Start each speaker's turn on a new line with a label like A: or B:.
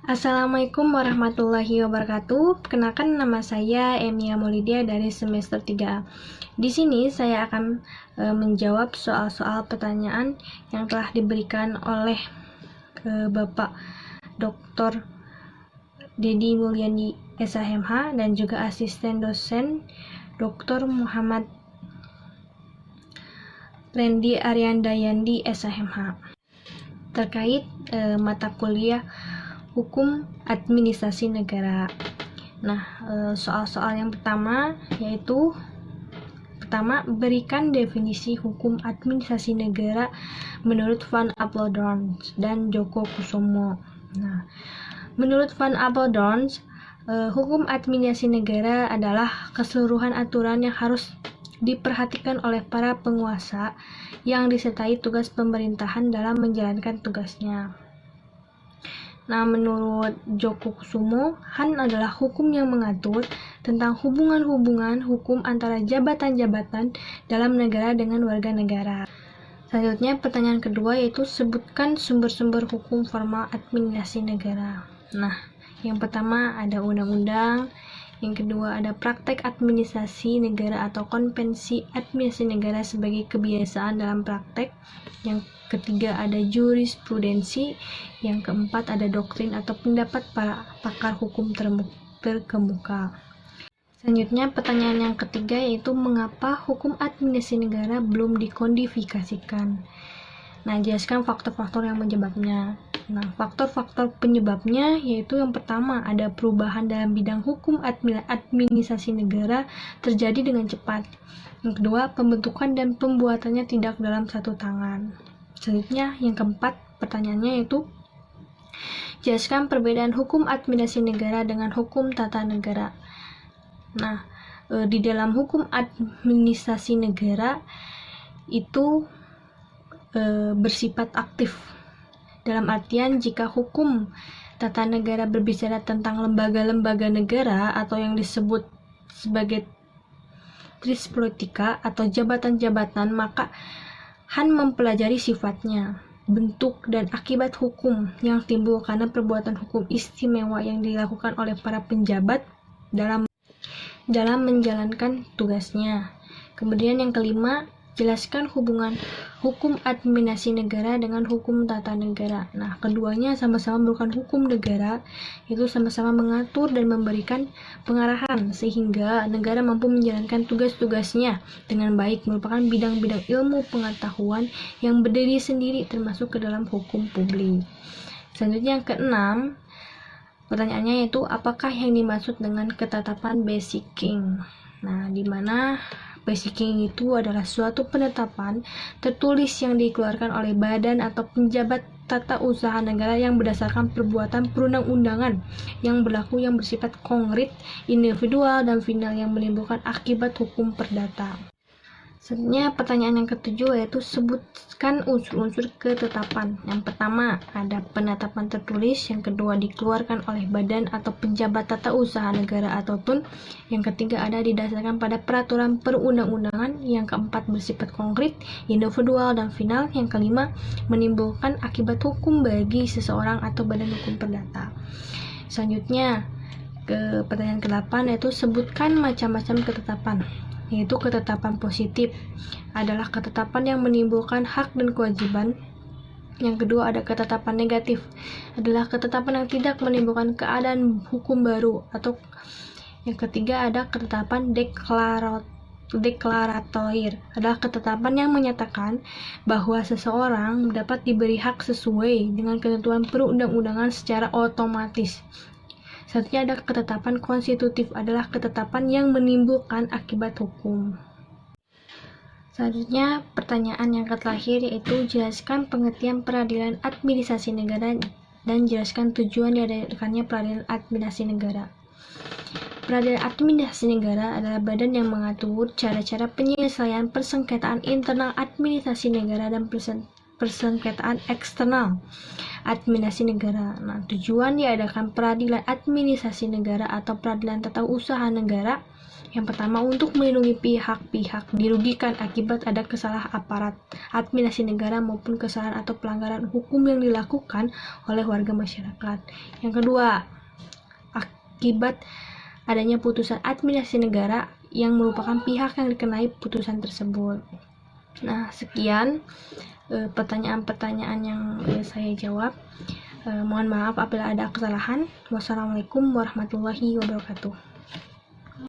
A: Assalamualaikum warahmatullahi wabarakatuh. Kenalkan, nama saya Emia Maulidia dari semester 3A. Di sini saya akan menjawab soal-soal pertanyaan yang telah diberikan oleh Bapak Dr. Dedi Mulyadi SHMH dan juga asisten dosen Dr. Muhammad Rendi Aryandayandi SHMH terkait mata kuliah Hukum Administrasi Negara. Nah, soal-soal yang pertama yaitu berikan definisi hukum administrasi negara menurut Van Apeldoorn dan Djoko Kusumo. Nah, menurut Van Apeldoorn, hukum administrasi negara adalah keseluruhan aturan yang harus diperhatikan oleh para penguasa yang disertai tugas pemerintahan dalam menjalankan tugasnya. Nah, menurut Djoko Kusumo, HAN adalah hukum yang mengatur tentang hubungan-hubungan hukum antara jabatan-jabatan dalam negara dengan warga negara. Selanjutnya, pertanyaan kedua yaitu sebutkan sumber-sumber hukum formal administrasi negara. Nah, yang pertama ada undang-undang, yang kedua ada praktek administrasi negara atau konvensi administrasi negara sebagai kebiasaan dalam praktek, yang ketiga ada jurisprudensi, yang keempat ada doktrin atau pendapat para pakar hukum terkemuka. Selanjutnya pertanyaan yang ketiga yaitu mengapa hukum administrasi negara belum dikodifikasikan. Nah, jelaskan faktor-faktor yang menyebabnya. Nah, faktor-faktor penyebabnya yaitu yang pertama ada perubahan dalam bidang hukum administrasi negara terjadi dengan cepat. Yang kedua, pembentukan dan pembuatannya tidak dalam satu tangan. Selanjutnya, yang keempat, pertanyaannya yaitu jelaskan perbedaan hukum administrasi negara dengan hukum tata negara. Nah, di dalam hukum administrasi negara itu bersifat aktif. Dalam artian jika hukum tata negara berbicara tentang lembaga-lembaga negara atau yang disebut sebagai tris politika atau jabatan-jabatan, maka HAN mempelajari sifatnya, bentuk, dan akibat hukum yang timbul karena perbuatan hukum istimewa yang dilakukan oleh para penjabat dalam menjalankan tugasnya. Kemudian yang kelima, jelaskan hubungan hukum administrasi negara dengan hukum tata negara. Nah, keduanya sama-sama merupakan hukum negara, itu sama-sama mengatur dan memberikan pengarahan sehingga negara mampu menjalankan tugas-tugasnya dengan baik, merupakan bidang-bidang ilmu pengetahuan yang berdiri sendiri termasuk ke dalam hukum publik. Selanjutnya yang keenam, pertanyaannya yaitu apakah yang dimaksud dengan ketetapan basic king. Nah, di mana basic king itu adalah suatu penetapan tertulis yang dikeluarkan oleh badan atau penjabat tata usaha negara yang berdasarkan perbuatan perundang-undangan yang berlaku yang bersifat konkret, individual, dan final yang menimbulkan akibat hukum perdata. Selanjutnya pertanyaan yang ketujuh yaitu sebutkan unsur-unsur ketetapan. Yang pertama ada penetapan tertulis, yang kedua dikeluarkan oleh badan atau penjabat tata usaha negara atau TUN, yang ketiga ada didasarkan pada peraturan perundang-undangan, yang keempat bersifat konkret, individual, dan final, yang kelima menimbulkan akibat hukum bagi seseorang atau badan hukum perdata. Selanjutnya ke pertanyaan ke-8 yaitu sebutkan macam-macam ketetapan. Yaitu ketetapan positif adalah ketetapan yang menimbulkan hak dan kewajiban. Yang kedua ada ketetapan negatif adalah ketetapan yang tidak menimbulkan keadaan hukum baru, atau yang ketiga ada ketetapan deklaratoir adalah ketetapan yang menyatakan bahwa seseorang dapat diberi hak sesuai dengan ketentuan perundang-undangan secara otomatis. Selanjutnya ada ketetapan konstitutif adalah ketetapan yang menimbulkan akibat hukum. Selanjutnya pertanyaan yang terakhir yaitu jelaskan pengertian peradilan administrasi negara dan jelaskan tujuan diadakannya peradilan administrasi negara. Peradilan administrasi negara adalah badan yang mengatur cara-cara penyelesaian persengketaan internal administrasi negara dan persengketaan eksternal administrasi negara. Nah, tujuan diadakan peradilan administrasi negara atau peradilan tata usaha negara Yang pertama, untuk melindungi pihak-pihak dirugikan akibat ada kesalahan aparat administrasi negara maupun kesalahan atau pelanggaran hukum yang dilakukan oleh warga masyarakat. Yang kedua, akibat adanya putusan administrasi negara yang merupakan pihak yang dikenai putusan tersebut. Nah, sekian pertanyaan-pertanyaan yang saya jawab. Mohon maaf apabila ada kesalahan. Wassalamualaikum warahmatullahi wabarakatuh.